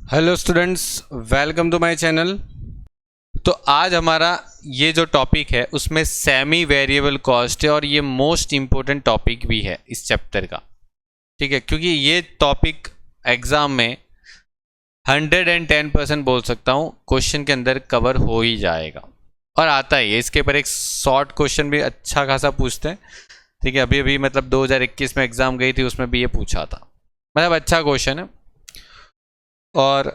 Hello students, welcome to my channel. तो आज हमारा ये जो टॉपिक है उसमें सेमी वेरिएबल कॉस्ट है और ये मोस्ट इम्पोर्टेंट टॉपिक भी है इस चैप्टर का। ठीक है, क्योंकि ये टॉपिक एग्ज़ाम में 110% बोल सकता हूँ क्वेश्चन के अंदर कवर हो ही जाएगा और आता ही है। इसके ऊपर एक शॉर्ट क्वेश्चन भी अच्छा खासा पूछते हैं। ठीक है, अभी अभी मतलब 2021 में एग्ज़ाम गई थी, उसमें भी ये पूछा था, मतलब अच्छा क्वेश्चन है। और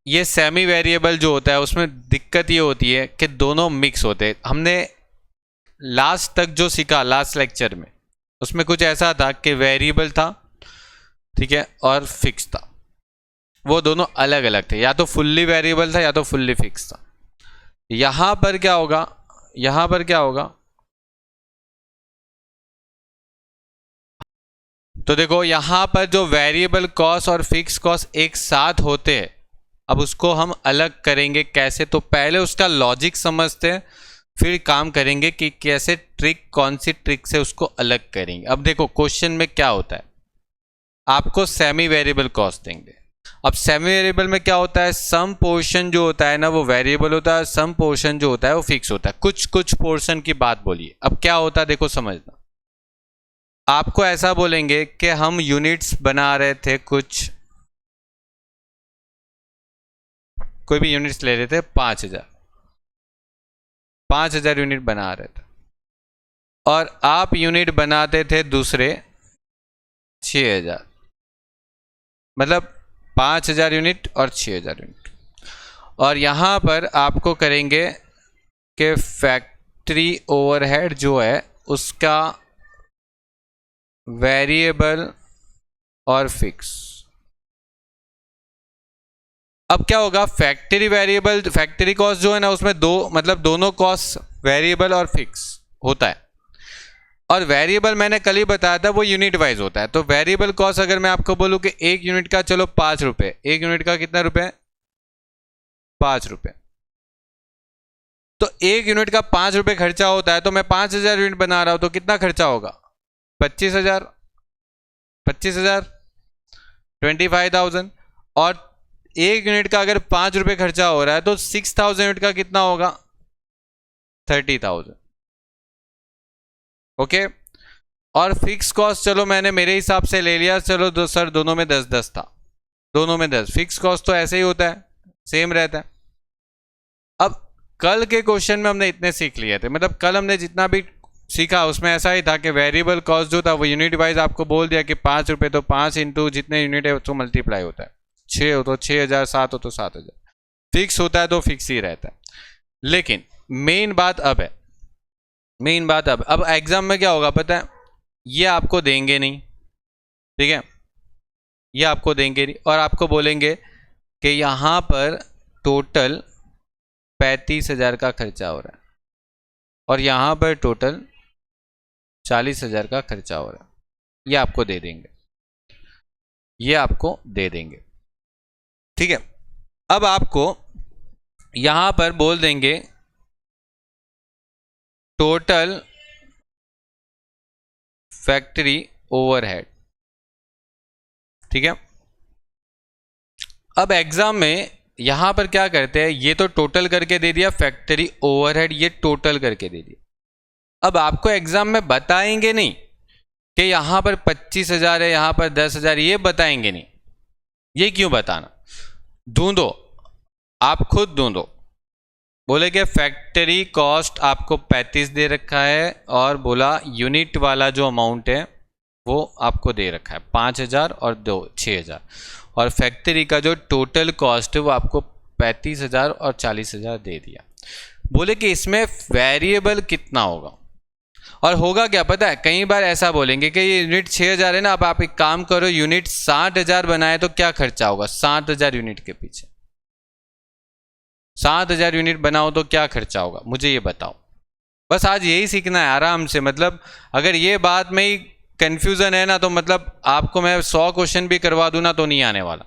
ये सेमी वेरिएबल जो होता है उसमें दिक्कत ये होती है कि दोनों मिक्स होते हैं। हमने लास्ट तक जो सीखा लास्ट लेक्चर में उसमें कुछ ऐसा था कि वेरिएबल था, ठीक है, और फिक्स था। वो दोनों अलग अलग थे, या तो फुल्ली वेरिएबल था या तो फुल्ली फिक्स था। यहां पर क्या होगा, यहां पर क्या होगा, तो देखो यहां पर जो वेरिएबल कॉस्ट और फिक्स कॉस्ट एक साथ होते हैं, अब उसको हम अलग करेंगे कैसे। तो पहले उसका लॉजिक समझते हैं, फिर काम करेंगे कि कैसे ट्रिक, कौन सी ट्रिक से उसको अलग करेंगे। अब देखो क्वेश्चन में क्या होता है, आपको सेमी वेरिएबल कॉस्ट देंगे। अब सेमी वेरिएबल में क्या होता है, सम पोर्शन जो होता है ना वो वेरिएबल होता है, सम पोर्शन जो होता है वो फिक्स होता है। कुछ कुछ पोर्शन की बात बोलिए। अब क्या होता है देखो समझना, आपको ऐसा बोलेंगे कि हम यूनिट्स बना रहे थे, कुछ कोई भी यूनिट्स ले रहे थे, 5000 यूनिट बना रहे थे और आप यूनिट बनाते थे दूसरे 6000, मतलब 5000 यूनिट और 6000 यूनिट। और यहां पर आपको करेंगे कि फैक्ट्री ओवरहेड जो है उसका वेरिएबल और फिक्स। अब क्या होगा, फैक्ट्री वेरिएबल, फैक्ट्री कॉस्ट जो है ना उसमें दो, मतलब दोनों कॉस्ट वेरिएबल और फिक्स होता है। और वेरिएबल मैंने कल ही बताया था वो यूनिट वाइज होता है। तो वेरिएबल कॉस्ट अगर मैं आपको बोलूं कि एक यूनिट का चलो 5 रुपए, एक यूनिट का कितना रुपए, 5 रुपए, तो एक यूनिट का 5 रुपए खर्चा होता है। तो मैं 5000 यूनिट बना रहा हूं तो कितना खर्चा होगा, 25,000, 25,000, 25,000। और एक यूनिट का अगर 5 रुपए खर्चा हो रहा है तो 6,000 यूनिट का कितना होगा, 30,000। ओके। और फिक्स कॉस्ट चलो मैंने मेरे हिसाब से ले लिया, चलो सर दोनों में 10-10 था, दोनों में 10। फिक्स कॉस्ट तो ऐसे ही होता है, सेम रहता है। अब कल के क्वेश्चन में हमने इतने सीख लिए थे, मतलब कल हमने जितना भी सीखा उसमें ऐसा ही था कि वेरिएबल कॉस्ट जो था वो यूनिट वाइज आपको बोल दिया कि 5 रुपए, तो 5 इंटू जितने यूनिट है उसको मल्टीप्लाई होता है, 6 हो तो 6,000, 7 हो तो 7,000। फिक्स होता है तो फिक्स ही रहता है। लेकिन मेन बात अब है, मेन बात अब एग्जाम में क्या होगा पता है, ये आपको देंगे नहीं, ठीक है, ये आपको देंगे नहीं और आपको बोलेंगे कि यहां पर टोटल 35,000 का खर्चा हो रहा है और यहां पर टोटल 40,000 का खर्चा हो रहा है। ये आपको दे देंगे, ये आपको दे देंगे, ठीक है। अब आपको यहां पर बोल देंगे टोटल फैक्ट्री ओवरहेड, ठीक है। अब एग्जाम में यहां पर क्या करते हैं, ये तो टोटल करके दे दिया, फैक्ट्री ओवरहेड ये टोटल करके दे दिया। अब आपको एग्जाम में बताएंगे नहीं कि यहां पर 25,000 है, यहां पर 10,000, ये बताएंगे नहीं। ये क्यों बताना, ढूंढो, आप खुद ढूंढो। बोले कि फैक्ट्री कॉस्ट आपको 35 दे रखा है और बोला यूनिट वाला जो अमाउंट है वो आपको दे रखा है 5,000 और 6,000, और फैक्ट्री का जो टोटल कॉस्ट है वो आपको 35,000 और 40,000 दे दिया। बोले कि इसमें वेरिएबल कितना होगा, और होगा क्या पता है, कई बार ऐसा बोलेंगे कि ये यूनिट 6,000 है ना, अब आप एक काम करो यूनिट 60,000 बनाए तो क्या खर्चा होगा, 60,000 यूनिट के पीछे 60,000 यूनिट बनाओ तो क्या खर्चा होगा, मुझे ये बताओ। बस आज यही सीखना है आराम से, मतलब अगर ये बात में ही कंफ्यूजन है ना तो मतलब आपको मैं 100 क्वेश्चन भी करवा दूं ना तो नहीं आने वाला,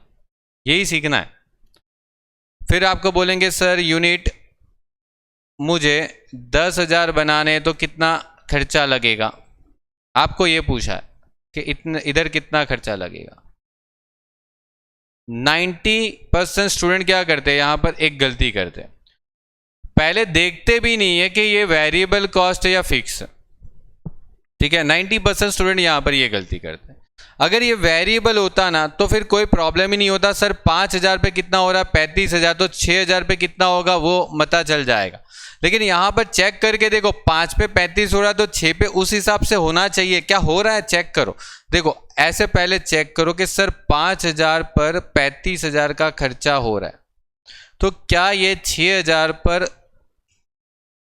यही सीखना है। फिर आपको बोलेंगे सर यूनिट मुझे 10,000 बनाने तो कितना खर्चा लगेगा, आपको ये पूछा है कि इतने इधर कितना खर्चा लगेगा। 90% स्टूडेंट क्या करते हैं, यहाँ पर एक गलती करते हैं, पहले देखते भी नहीं है कि ये वेरिएबल कॉस्ट है या फिक्स है। ठीक है, 90% स्टूडेंट यहाँ पर ये गलती करते हैं। अगर ये वेरिएबल होता ना तो फिर कोई प्रॉब्लम ही नहीं होता, सर 5,000 पे कितना हो रहा है, 35,000, तो 6,000 पे कितना होगा वो पता चल जाएगा। लेकिन यहाँ पर चेक करके देखो, 5 पे 35 हो रहा है तो 6 पे उस हिसाब से होना चाहिए, क्या हो रहा है चेक करो। देखो ऐसे पहले चेक करो कि सर 5,000 पर 35,000 का खर्चा हो रहा है, तो क्या ये 6,000 पर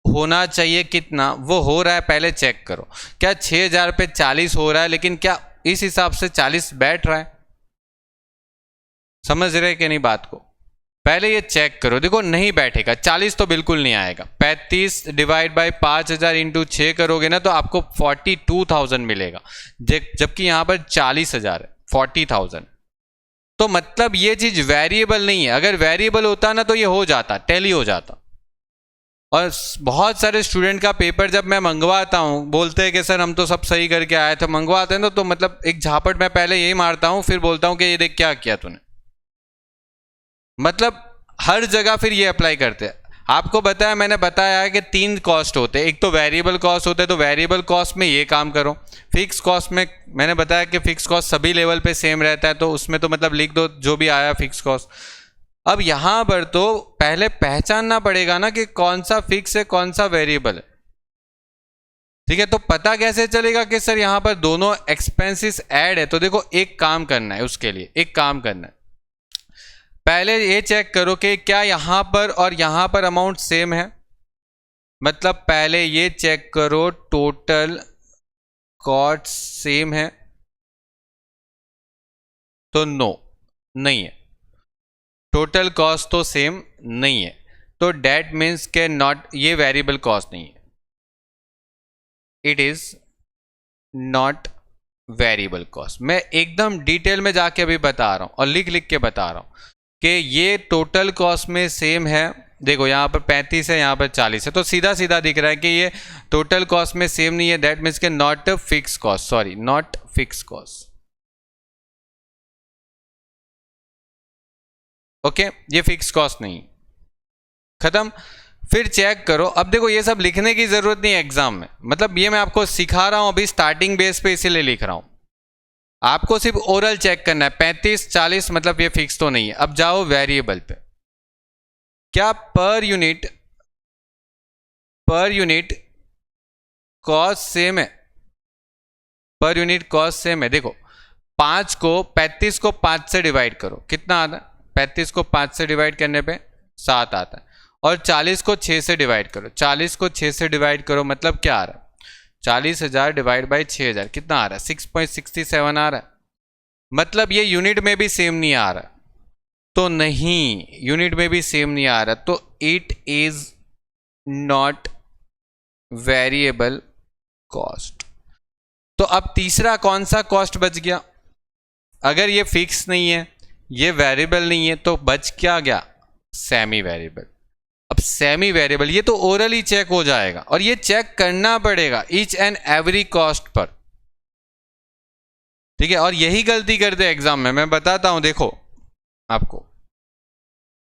होना चाहिए कितना, वो हो रहा है, पहले चेक करो। क्या 6,000 पे 40 हो रहा है, लेकिन क्या इस हिसाब से 40 बैठ रहा है? समझ रहे कि नहीं बात को? पहले ये चेक करो। देखो नहीं बैठेगा, 40 तो बिल्कुल नहीं आएगा। 35 डिवाइड बाई 5,000 इंटू 6 करोगे ना तो आपको 42,000 मिलेगा, जबकि यहां पर 40,000 है, 40,000। तो मतलब ये चीज वेरिएबल नहीं है। अगर वेरिएबल होता ना तो ये हो जाता, टैली हो जाता। और बहुत सारे स्टूडेंट का पेपर जब मैं मंगवाता हूँ, बोलते हैं कि सर हम तो सब सही करके आए थे, मंगवाते हैं तो मतलब एक झापट मैं पहले यही मारता हूँ, फिर बोलता हूँ कि ये देख क्या किया तूने। मतलब हर जगह फिर ये अप्लाई करते हैं। आपको बताया, मैंने बताया है कि 3 कॉस्ट होते हैं। एक तो वेरिएबल कॉस्ट होते हैं, तो वेरिएबल कॉस्ट में ये काम करो। फिक्स कॉस्ट में मैंने बताया कि फिक्स कॉस्ट सभी लेवल पे सेम रहता है, तो उसमें तो मतलब लिख दो जो भी आया फिक्स कॉस्ट। अब यहां पर तो पहले पहचानना पड़ेगा ना कि कौन सा फिक्स है कौन सा वेरिएबल है। ठीक है, तो पता कैसे चलेगा कि सर यहां पर दोनों एक्सपेंसेस ऐड है? तो देखो एक काम करना है, उसके लिए एक काम करना है, पहले ये चेक करो कि क्या यहां पर और यहां पर अमाउंट सेम है। मतलब पहले ये चेक करो टोटल कॉस्ट सेम है, तो नो, नहीं है। टोटल कॉस्ट तो सेम नहीं है, तो डेट मीन्स के नॉट, ये वेरिएबल कॉस्ट नहीं है, it is not variable cost. मैं एकदम डिटेल में जाके अभी बता रहा हूं और लिख लिख के बता रहा हूं कि ये टोटल कॉस्ट में सेम है। देखो यहाँ पर 35 है, यहाँ पर 40 है, तो सीधा सीधा दिख रहा है कि ये टोटल कॉस्ट में सेम नहीं है। दैट मीन्स के not fix cost, sorry not fix cost. Okay, ये फिक्स कॉस्ट नहीं, खत्म। फिर चेक करो। अब देखो ये सब लिखने की जरूरत नहीं है एग्जाम में, मतलब ये मैं आपको सिखा रहा हूं अभी स्टार्टिंग बेस पे, इसीलिए लिख रहा हूं। आपको सिर्फ ओरल चेक करना है। 35 40 मतलब ये फिक्स तो नहीं है। अब जाओ वेरिएबल पे, क्या पर यूनिट कॉस्ट सेम है? पर यूनिट कॉस्ट सेम है। देखो 35 को 5 से डिवाइड करो, कितना आता है? 35 को 5 से डिवाइड करने पे 7 आता है। और 40 को 6 से डिवाइड करो, 40 को 6 से डिवाइड करो, मतलब क्या आ रहा है? 40,000 डिवाइड बाई 6,000 कितना आ रहा है? 6.67 आ रहा है। मतलब ये यूनिट में भी सेम नहीं आ रहा, तो नहीं, यूनिट में भी सेम नहीं आ रहा, तो it is not variable cost. तो अब तीसरा कौन सा कॉस्ट बच गया? अगर ये फिक्स नहीं है, ये वेरिएबल नहीं है, तो बच क्या गया? Semi variable. अब सेमी वेरिएबल ये तो ओरली चेक हो जाएगा, और ये चेक करना पड़ेगा each and every cost per. ठीक है, और यही गलती करते हैं एग्जाम में, मैं बताता हूं। देखो आपको,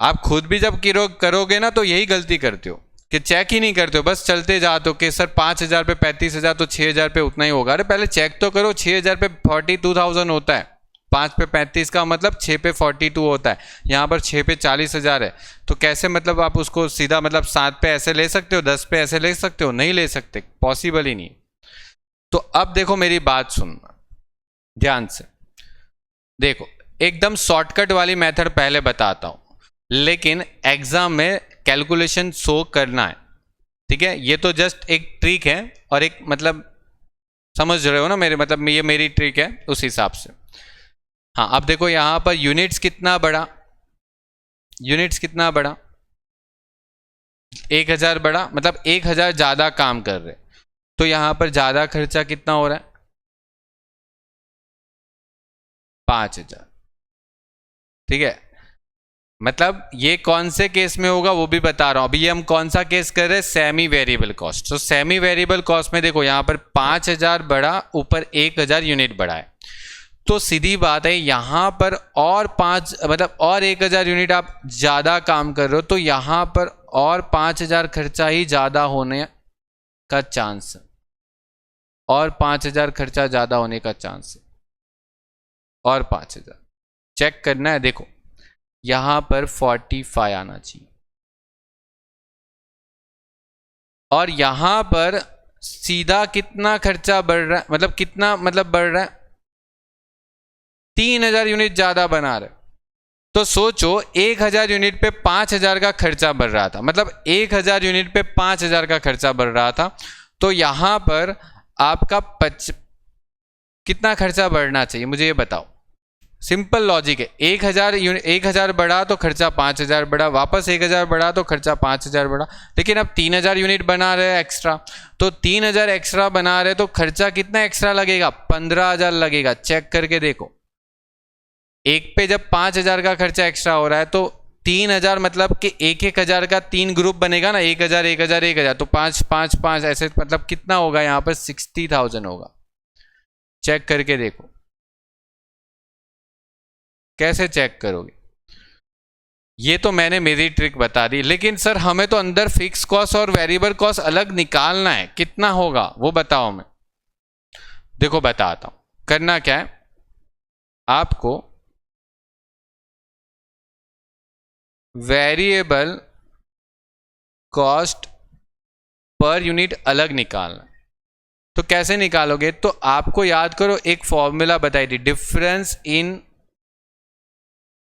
आप खुद भी जब करोगे ना तो यही गलती करते हो कि चेक ही नहीं करते हो, बस चलते जाते हो कि सर 5,000 पे 35,000 तो 6,000 पे उतना ही होगा। अरे पहले चेक तो करो, 6,000 पे 42,000 होता है, 5 पे 35 का मतलब 6 पे 42 होता है, यहाँ पर 6 पे 40,000 है। तो कैसे मतलब आप उसको सीधा मतलब 7 पे ऐसे ले सकते हो, 10 पे ऐसे ले सकते हो? नहीं ले सकते, पॉसिबल ही नहीं। तो अब देखो मेरी बात सुनना ध्यान से। देखो एकदम शॉर्टकट वाली मेथड पहले बताता हूं, लेकिन एग्जाम में कैलकुलेशन शो करना है। ठीक है, ये तो जस्ट एक ट्रिक है, और एक मतलब समझ रहे हो ना मेरे, मतलब ये मेरी ट्रिक है उस हिसाब से। हाँ, अब देखो यहां पर यूनिट्स कितना बढ़ा, यूनिट्स कितना बढ़ा? 1,000 बढ़ा, मतलब 1,000 ज्यादा काम कर रहे, तो यहां पर ज्यादा खर्चा कितना हो रहा है? 5,000। ठीक है, मतलब ये कौन से केस में होगा वो भी बता रहा हूं। अभी ये हम कौन सा केस कर रहे हैं? Semi variable cost. तो सेमी वेरिएबल कॉस्ट में देखो यहां पर 5,000 बढ़ा, ऊपर 1,000 यूनिट बढ़ा है, तो सीधी बात है यहाँ पर और 5 मतलब और 1000 यूनिट आप ज़्यादा काम कर रहे हो तो यहाँ पर और 5000 खर्चा ही ज़्यादा होने का चांस है, और 5000 खर्चा ज़्यादा होने का चांस है, और 5000 चेक करना है। देखो यहाँ पर 45 आना चाहिए, और यहाँ पर सीधा कितना खर्चा बढ़ रहा है, मतलब कितना मतलब बढ़ रहा है, 3000 यूनिट ज़्यादा बना रहे। तो सोचो 1000 यूनिट पे 5000 का खर्चा बढ़ रहा था, मतलब 1000 यूनिट पे 5000 का खर्चा बढ़ रहा था, तो यहाँ पर आपका कितना खर्चा बढ़ना चाहिए मुझे ये बताओ। सिंपल लॉजिक है, 1000 बढ़ा तो खर्चा 5000 बढ़ा, वापस 1000 बढ़ा तो खर्चा 5000 बढ़ा, लेकिन अब 3000 यूनिट बना रहे हैं एक्स्ट्रा, तो 3000 एक्स्ट्रा बना रहे तो खर्चा कितना एक्स्ट्रा लगेगा, 15000 लगेगा। चेक करके देखो, एक पे जब 5000 का खर्चा एक्स्ट्रा हो रहा है तो 3000 मतलब कि 1000 का 3 ग्रुप बनेगा ना, 1000 1000 1000, तो 5 5 5 ऐसे, मतलब कितना होगा यहाँ पर 60,000 होगा। चेक करके देखो, कैसे चेक करोगे? ये तो मैंने मेरी ट्रिक बता दी, लेकिन सर हमें तो अंदर फिक्स कॉस्ट और वेरिएबल कॉस्ट अलग निकालना है, कितना होगा वो बताओ। मैं देखो बताता हूं, करना क्या है, आपको वेरिएबल कॉस्ट पर यूनिट अलग निकालना। तो कैसे निकालोगे, तो आपको याद करो एक फॉर्मूला बताई थी, डिफरेंस इन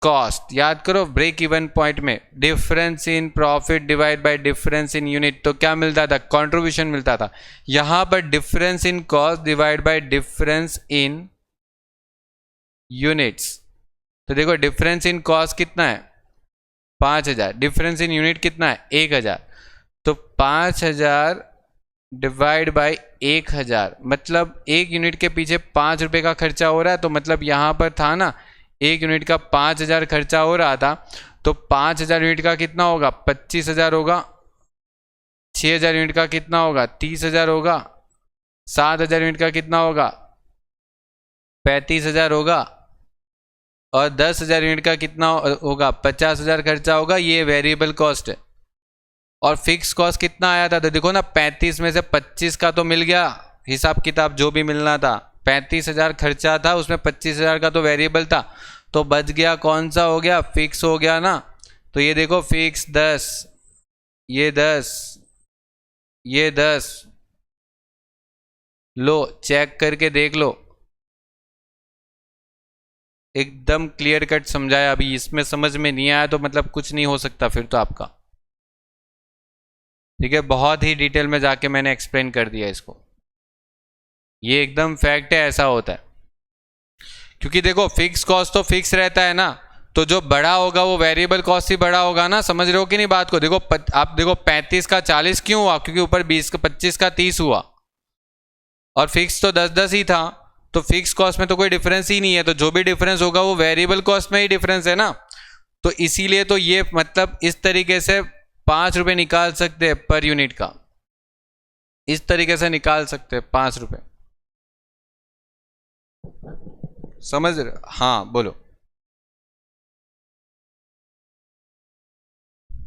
कॉस्ट, याद करो ब्रेक इवन पॉइंट में difference in profit divide by difference in unit, तो क्या मिलता था, कंट्रीब्यूशन मिलता था। यहां पर difference in cost divide by difference in units, तो देखो डिफरेंस इन कॉस्ट कितना है 5000, डिफरेंस इन यूनिट कितना है 1000, तो 5000 डिवाइड बाय 1000, मतलब एक यूनिट के पीछे 5 रुपए का खर्चा हो रहा है, तो मतलब यहां पर था ना एक यूनिट का 5000 खर्चा हो रहा था, तो 5000 यूनिट का कितना होगा 25000 होगा, 6000 यूनिट का कितना होगा 30000 होगा, 7000 यूनिट का कितना होगा 35000 होगा, और 10,000 यूनिट का कितना होगा 50,000 खर्चा होगा। ये वेरिएबल कॉस्ट है। और फिक्स कॉस्ट कितना आया था, तो देखो ना 35 में से 25 का तो मिल गया, हिसाब किताब जो भी मिलना था, 35,000 खर्चा था उसमें 25,000 का तो वेरिएबल था, तो बच गया कौन सा हो गया, फिक्स हो गया ना। तो ये देखो फिक्स 10, ये 10, ये 10, लो चेक करके देख लो, एकदम क्लियर कट समझाया। अभी इसमें समझ में नहीं आया तो मतलब कुछ नहीं हो सकता फिर तो आपका, ठीक है, बहुत ही डिटेल में जाके मैंने एक्सप्लेन कर दिया इसको, ये एकदम फैक्ट है, ऐसा होता है। क्योंकि देखो फिक्स कॉस्ट तो फिक्स रहता है ना, तो जो बड़ा होगा वो वेरिएबल कॉस्ट ही बड़ा होगा ना, समझ रहे हो कि नहीं बात को। देखो आप देखो 35 का 40 क्यों हुआ, क्योंकि ऊपर 20 का 25 का 30 हुआ, और फिक्स तो 10-10 ही था, तो फिक्स कॉस्ट में तो कोई डिफरेंस ही नहीं है, तो जो भी डिफरेंस होगा वो वेरिएबल कॉस्ट में ही डिफरेंस है ना। तो इसीलिए तो ये मतलब इस तरीके से 5 रुपये निकाल सकते हैं पर यूनिट का, इस तरीके से निकाल सकते हैं 5 रुपये, समझ रहे? हाँ बोलो,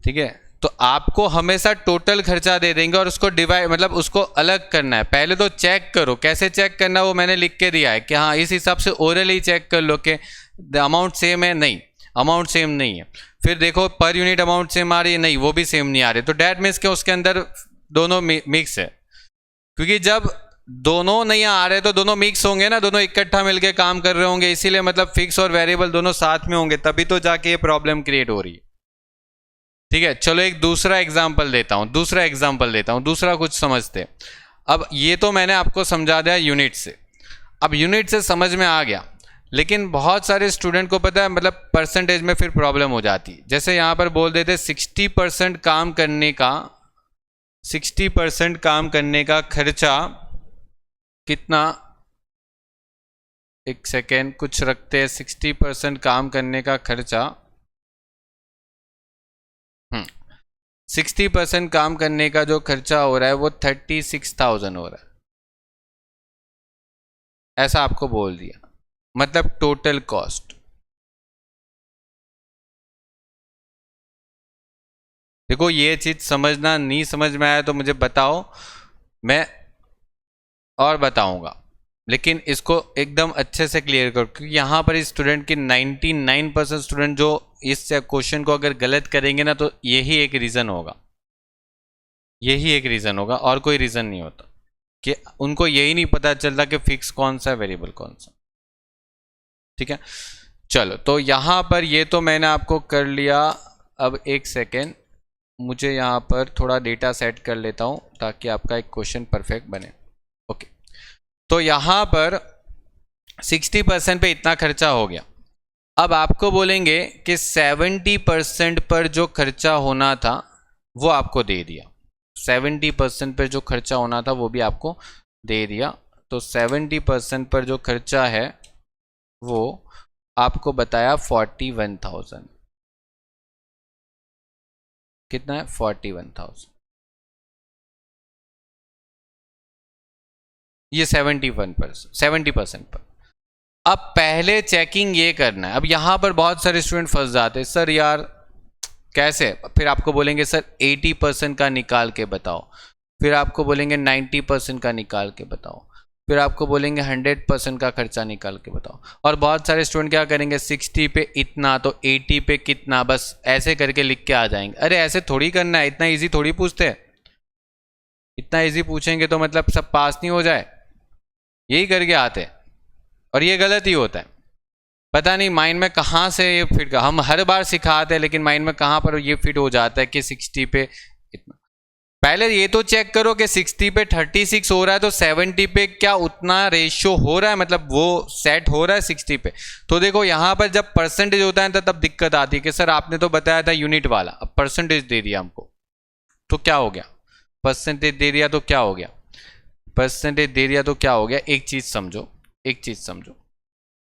ठीक है। तो आपको हमेशा टोटल खर्चा दे देंगे और उसको डिवाइड मतलब उसको अलग करना है। पहले तो चेक करो, कैसे चेक करना वो मैंने लिख के दिया है कि हाँ इस हिसाब से ओरली चेक कर लो कि अमाउंट सेम है, नहीं अमाउंट सेम नहीं है। फिर देखो पर यूनिट अमाउंट सेम आ रही है, नहीं वो भी सेम नहीं आ रही, तो डैट मीन्स के उसके अंदर दोनों मिक्स है। क्योंकि जब दोनों नहीं आ रहे तो दोनों मिक्स होंगे ना, दोनों इकट्ठा मिलके काम कर रहे होंगे, इसीलिए मतलब फिक्स और वेरिएबल दोनों साथ में होंगे, तभी तो जाके ये प्रॉब्लम क्रिएट हो रही है, ठीक है। चलो एक दूसरा एग्जाम्पल देता हूं, दूसरा कुछ समझते। अब ये तो मैंने आपको समझा दिया यूनिट से, अब यूनिट से समझ में आ गया, लेकिन बहुत सारे स्टूडेंट को पता है मतलब परसेंटेज में फिर प्रॉब्लम हो जाती। जैसे यहाँ पर बोल देते 60% काम करने का 60% काम करने का खर्चा कितना, एक सेकेंड कुछ रखते हैं, 60% काम करने का खर्चा 60% काम करने का जो खर्चा हो रहा है वो 36,000 हो रहा है, ऐसा आपको बोल दिया। मतलब टोटल कॉस्ट। देखो ये चीज समझना, नहीं समझ में आया तो मुझे बताओ, मैं और बताऊंगा, लेकिन इसको एकदम अच्छे से क्लियर करो, क्योंकि यहाँ पर इस स्टूडेंट की 99% स्टूडेंट जो इस क्वेश्चन को अगर गलत करेंगे ना, तो यही एक रीज़न होगा, यही एक रीज़न होगा, और कोई रीज़न नहीं होता, कि उनको यही नहीं पता चलता कि फिक्स कौन सा है, वेरिएबल कौन सा। ठीक है, चलो, तो यहाँ पर ये तो मैंने आपको कर लिया। अब एक सेकेंड, मुझे यहाँ पर थोड़ा डेटा सेट कर लेता हूँ ताकि आपका एक क्वेश्चन परफेक्ट बने। ओके, तो यहाँ पर 60% पे इतना खर्चा हो गया। अब आपको बोलेंगे कि 70% पर जो खर्चा होना था वो आपको दे दिया, 70% पर जो खर्चा होना था वो भी आपको दे दिया। तो 70% पर जो खर्चा है वो आपको बताया 41,000। कितना है? 41,000। ये 70% पर। अब पहले चेकिंग ये करना है। अब यहाँ पर बहुत सारे स्टूडेंट फंस जाते हैं, सर यार कैसे, फिर आपको बोलेंगे सर 80% का निकाल के बताओ, फिर आपको बोलेंगे 90% का निकाल के बताओ, फिर आपको बोलेंगे 100% का खर्चा निकाल के बताओ। और बहुत सारे स्टूडेंट क्या करेंगे, 60 पे इतना तो 80 पे कितना, बस ऐसे करके लिख के आ जाएंगे। अरे ऐसे थोड़ी करना है, इतना इजी थोड़ी पूछते हैं। इतना इजी पूछेंगे तो मतलब सब पास नहीं हो जाए, यही करके आते, और ये गलत ही होता है। पता नहीं माइंड में कहाँ से ये फिट, हम हर बार सिखाते हैं लेकिन माइंड में कहाँ पर ये फिट हो जाता है कि 60 पे इतना। पहले ये तो चेक करो कि 60 पे 36 हो रहा है तो 70 पे क्या उतना रेशियो हो रहा है, मतलब वो सेट हो रहा है 60 पे। तो देखो यहाँ पर जब परसेंटेज होता है तो तब दिक्कत आती है कि सर आपने तो बताया था यूनिट वाला, अब परसेंटेज दे दिया हमको, तो क्या हो गया? परसेंटेज दे दिया तो क्या हो गया? परसेंटेज दे दिया तो क्या हो गया? एक चीज समझो, एक चीज समझो,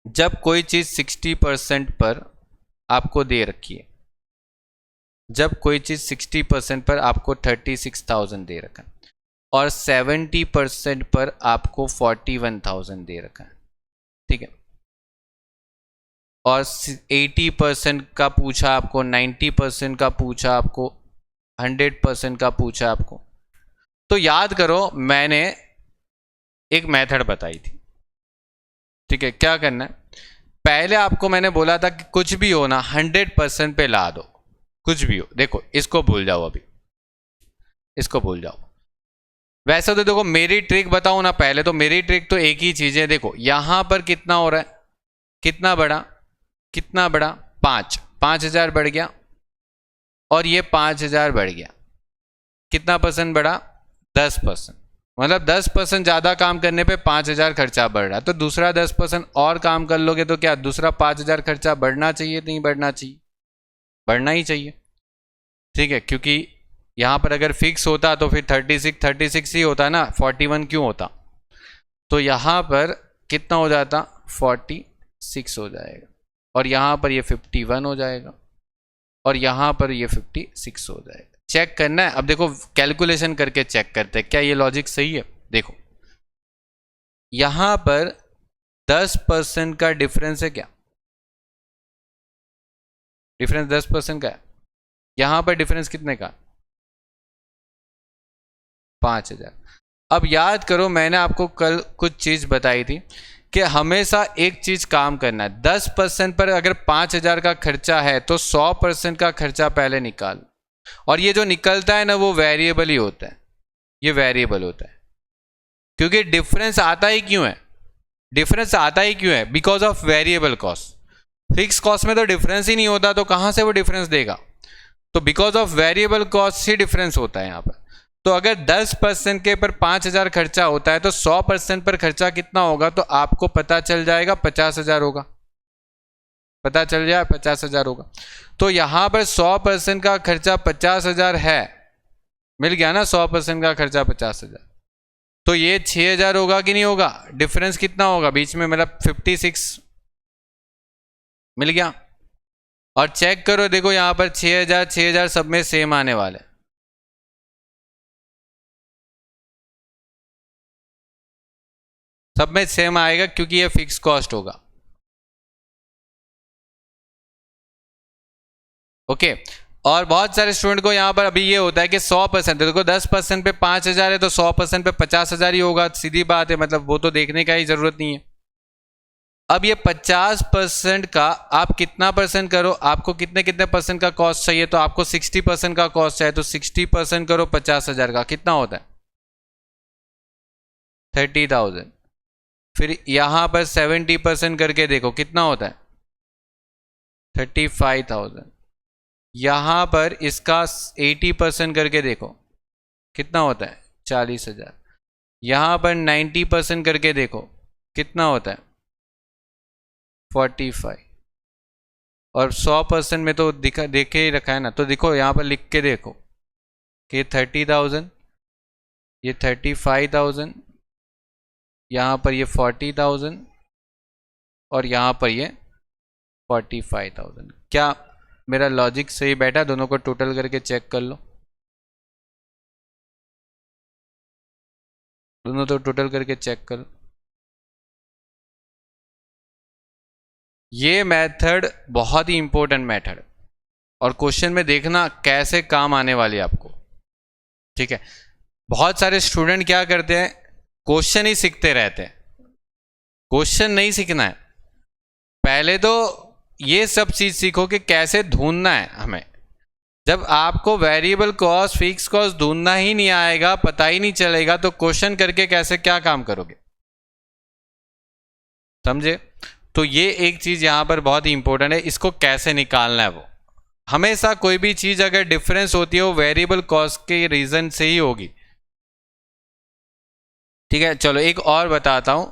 जब कोई चीज 60% पर आपको दे रखी है, जब कोई चीज 60% पर आपको 36,000 दे रखा है, और 70% पर आपको 41,000 दे रखा है, ठीक है, और 80% का पूछा आपको, 90% का पूछा आपको, 100% का पूछा आपको, तो याद करो मैंने एक मेथड बताई थी। ठीक है, क्या करना है, पहले आपको मैंने बोला था कि कुछ भी हो ना 100% पे ला दो, कुछ भी हो। देखो इसको भूल जाओ, अभी इसको भूल जाओ। वैसे तो देखो मेरी ट्रिक बताऊं ना, पहले तो मेरी ट्रिक तो एक ही चीज है। देखो यहां पर कितना हो रहा है, कितना बढ़ा, कितना बढ़ा, 5,000 बढ़ गया, और ये 5,000 बढ़ गया, कितना परसेंट बढ़ा? 10%। मतलब 10% ज्यादा काम करने पे 5,000 खर्चा बढ़ रहा है, तो दूसरा 10% और काम कर लोगे तो क्या दूसरा 5,000 खर्चा बढ़ना चाहिए? नहीं बढ़ना चाहिए? बढ़ना ही चाहिए। ठीक है, क्योंकि यहां पर अगर फिक्स होता तो फिर 36 ही होता ना, 41 क्यों होता? तो यहां पर कितना हो जाता? 46 हो जाएगा, और यहां पर ये 51 हो जाएगा, और यहां पर ये 56 हो जाएगा। चेक करना है। अब देखो कैलकुलेशन करके चेक करते हैं क्या ये लॉजिक सही है। देखो यहां पर 10% का डिफरेंस है, क्या डिफरेंस 10% का है? यहां पर डिफरेंस कितने का? 5,000। अब याद करो मैंने आपको कल कुछ चीज बताई थी कि हमेशा एक चीज काम करना है, 10% पर अगर 5,000 का खर्चा है तो 100% का खर्चा पहले निकाल, और ये जो निकलता है ना वो वेरिएबल ही होता है, ये वेरिएबल होता है। क्योंकि डिफरेंस आता ही क्यों है? डिफरेंस आता ही क्यों है? Because of variable cost. Fix cost में तो डिफरेंस ही नहीं होता, तो कहां से वो डिफरेंस देगा? तो because of variable cost he difference होता है यहाँ पर। तो अगर 10% के पर 5,000 खर्चा होता है तो 100% पर खर्चा कितना होगा? तो आपको पता चल जाएगा 50,000 होगा, पता चल जाए 50,000 होगा। तो यहां पर 100% का खर्चा 50,000 है, मिल गया ना, 100% का खर्चा 50,000। तो ये 6,000 होगा कि नहीं होगा? डिफरेंस कितना होगा बीच में, मतलब 56 मिल गया। और चेक करो, देखो यहां पर 6,000 6,000 सब में सेम आने वाले, सब में सेम आएगा क्योंकि ये फिक्स कॉस्ट होगा। ओके। और बहुत सारे स्टूडेंट को यहाँ पर अभी ये होता है कि 100%, देखो 10% पे 5,000 है तो 100% पे 50,000 ही होगा, सीधी बात है, मतलब वो तो देखने का ही जरूरत नहीं है। अब ये 50% का आप कितना परसेंट करो, आपको कितने कितने परसेंट का कॉस्ट चाहिए, तो आपको 60% का कॉस्ट चाहिए, तो 60% करो 50,000 का, कितना होता है 30,000। फिर यहां पर 70% करके देखो कितना होता है 35,000। यहां पर इसका 80% करके देखो कितना होता है 40,000। यहां पर 90% करके देखो कितना होता है 45। और 100% में तो देखे ही रखा है ना, तो देखो यहां पर लिख के देखो कि 30,000, ये 35,000, यहां पर ये 40,000 और यहां पर ये 45,000। क्या मेरा लॉजिक सही बैठा? दोनों को टोटल करके चेक कर लो, दोनों तो टोटल करके चेक कर लो। ये मेथड बहुत ही इंपॉर्टेंट मेथड, और क्वेश्चन में देखना कैसे काम आने वाली है आपको, ठीक है। बहुत सारे स्टूडेंट क्या करते हैं, क्वेश्चन ही सीखते रहते हैं। क्वेश्चन नहीं सीखना है, पहले तो ये सब चीज सीखो कि कैसे ढूंढना है हमें। जब आपको वेरिएबल कॉस्ट फिक्स कॉस्ट ढूंढना ही नहीं आएगा, पता ही नहीं चलेगा, तो क्वेश्चन करके कैसे क्या काम करोगे, समझे? तो ये एक चीज यहां पर बहुत ही इंपॉर्टेंट है, इसको कैसे निकालना है। वो हमेशा कोई भी चीज अगर डिफरेंस होती है वो वेरिएबल कॉस्ट के रीजन से ही होगी, ठीक है। चलो एक और बताता हूं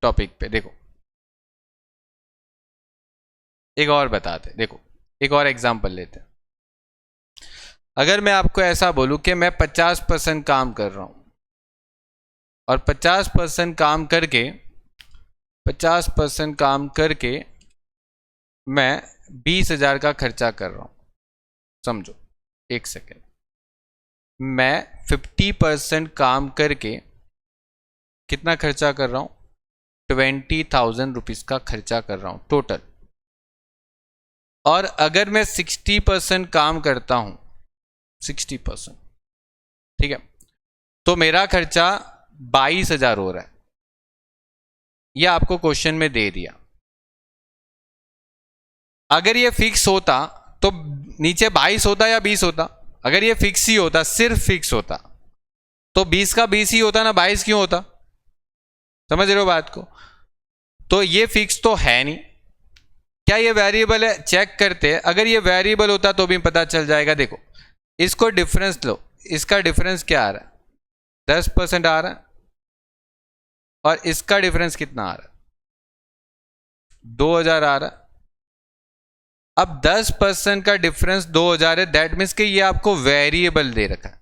टॉपिक पे, देखो एक और बताते, देखो एक और एग्जांपल लेते हैं। अगर मैं आपको ऐसा बोलूं कि मैं 50% काम कर रहा हूं और 50% काम करके 50% काम करके मैं 20,000 का खर्चा कर रहा हूं, समझो एक सेकेंड। मैं 50% काम करके कितना खर्चा कर रहा हूं 20,000 रुपीज का खर्चा कर रहा हूं टोटल। और अगर मैं 60% काम करता हूं 60%, ठीक है, तो मेरा खर्चा 22,000 हो रहा है। यह आपको क्वेश्चन में दे दिया। अगर ये फिक्स होता तो नीचे 22 होता या 20 होता? अगर ये फिक्स ही होता, सिर्फ फिक्स होता, तो 20 का 20 ही होता ना, 22 क्यों होता? समझ रहे हो बात को? तो ये फिक्स तो है नहीं। क्या ये वेरिएबल है? चेक करते हैं। अगर ये वेरिएबल होता तो भी पता चल जाएगा। देखो इसको डिफरेंस लो, इसका डिफरेंस क्या आ रहा है 10% आ रहा है, और इसका डिफरेंस कितना आ रहा है 2,000 आ रहा है। अब 10% का डिफरेंस 2,000 है, दैट मीन्स कि ये आपको वेरिएबल दे रखा है।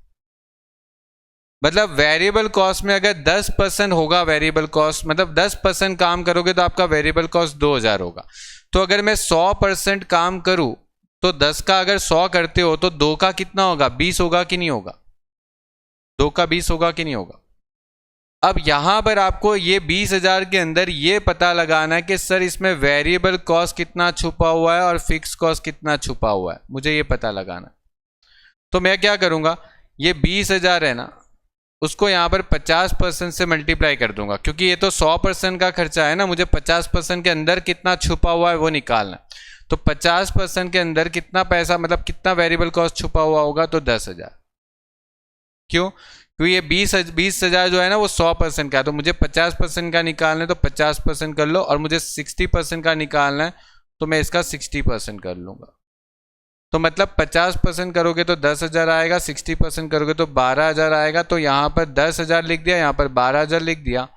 मतलब वेरिएबल कॉस्ट में अगर 10% होगा वेरिएबल कॉस्ट, मतलब 10% काम करोगे तो आपका वेरिएबल कॉस्ट 2,000 होगा। तो अगर मैं 100% काम करूं तो 10 का अगर 100 करते हो तो 2 का कितना होगा 20 होगा कि नहीं होगा? 2 का 20 होगा कि नहीं होगा? अब यहां पर आपको ये 20,000 के अंदर ये पता लगाना है कि सर इसमें वेरिएबल कॉस्ट कितना छुपा हुआ है और फिक्स कॉस्ट कितना छुपा हुआ है, मुझे ये पता लगाना है। तो मैं क्या करूंगा, ये 20,000 है ना, उसको यहां पर 50% से मल्टीप्लाई कर दूंगा, क्योंकि ये तो 100% का खर्चा है ना, मुझे 50% के अंदर कितना छुपा हुआ है वो निकालना। तो 50% के अंदर कितना पैसा, मतलब कितना वेरिएबल कॉस्ट छुपा हुआ होगा, तो 10,000। क्यों? क्योंकि ये 20,000 जो है ना वो 100% का है, तो मुझे 50% का निकालना है, तो 50% कर लो, और मुझे 60% का निकालना है तो मैं इसका 60% कर लूंगा। तो मतलब 50% करोगे तो 10,000 आएगा, 60% करोगे तो 12,000 आएगा। तो यहां पर 10,000 लिख दिया, यहां पर 12,000 लिख दिया।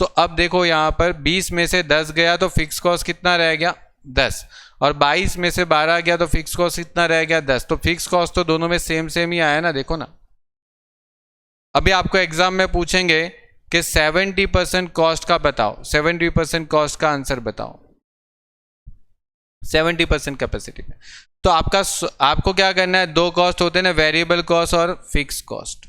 तो अब देखो यहां पर 20 में से 10 गया तो फिक्स कॉस्ट कितना रह गया 10, और 22 में से 12 गया तो फिक्स कॉस्ट कितना रह गया 10। तो फिक्स कॉस्ट तो दोनों में सेम सेम ही आया ना, देखो ना। अभी आपको एग्जाम में पूछेंगे कि 70% कॉस्ट का बताओ, 70% कॉस्ट का आंसर बताओ 70% कैपेसिटी में। तो आपको क्या करना है, दो कॉस्ट होते हैं ना, वेरिएबल कॉस्ट और फिक्स कॉस्ट।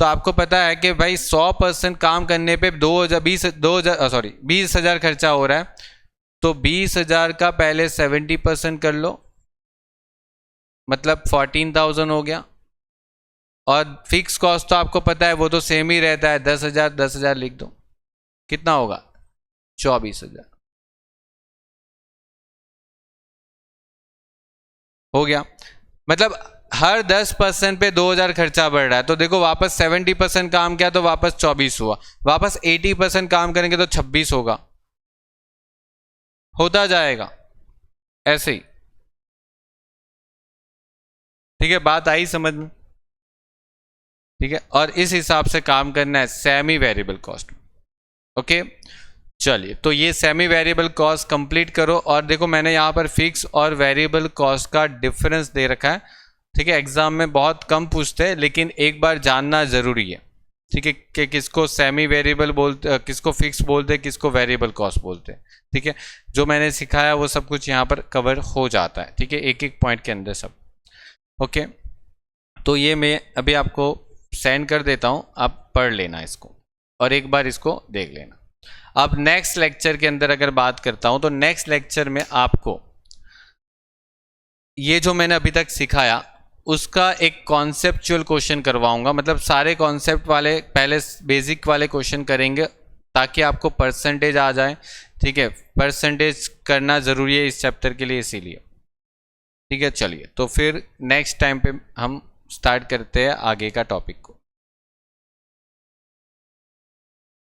तो आपको पता है कि भाई 100% काम करने पे 20,000 खर्चा हो रहा है, तो 20,000 का पहले 70% कर लो, मतलब 14,000 हो गया। और फिक्स कॉस्ट तो आपको पता है वो तो सेम ही रहता है, 10,000 10,000 लिख दो, कितना होगा 24,000 हो गया। मतलब हर 10% पे 2,000 खर्चा बढ़ रहा है, तो देखो वापस 70% काम किया तो वापस 24 हुआ, वापस 80% काम करेंगे तो 26 होगा, होता जाएगा ऐसे ही। ठीक है, बात आई समझ में? ठीक है, और इस हिसाब से काम करना है सेमी वेरिएबल कॉस्ट। ओके, चलिए तो ये सेमी वेरिएबल कॉस्ट कंप्लीट करो। और देखो मैंने यहाँ पर फिक्स और वेरिएबल कॉस्ट का डिफरेंस दे रखा है। ठीक है, एग्जाम में बहुत कम पूछते हैं लेकिन एक बार जानना जरूरी है। ठीक है, कि किसको सेमी वेरिएबल बोलते, किसको फिक्स बोलते हैं, किसको वेरिएबल कॉस्ट बोलते हैं। ठीक है, जो मैंने सिखाया वो सब कुछ यहाँ पर कवर हो जाता है। ठीक है, एक एक पॉइंट के अंदर सब। ओके, तो ये मैं अभी आपको सेंड कर देता हूँ, आप पढ़ लेना इसको और एक बार इसको देख लेना। अब नेक्स्ट लेक्चर के अंदर अगर बात करता हूं तो नेक्स्ट लेक्चर में आपको ये जो मैंने अभी तक सिखाया उसका एक कॉन्सेप्चुअल क्वेश्चन करवाऊंगा। मतलब सारे कॉन्सेप्ट वाले पहले बेसिक वाले क्वेश्चन करेंगे ताकि आपको परसेंटेज आ जाए। ठीक है, परसेंटेज करना ज़रूरी है इस चैप्टर के लिए, इसीलिए। ठीक है, चलिए तो फिर नेक्स्ट टाइम पे हम स्टार्ट करते हैं आगे का टॉपिक को।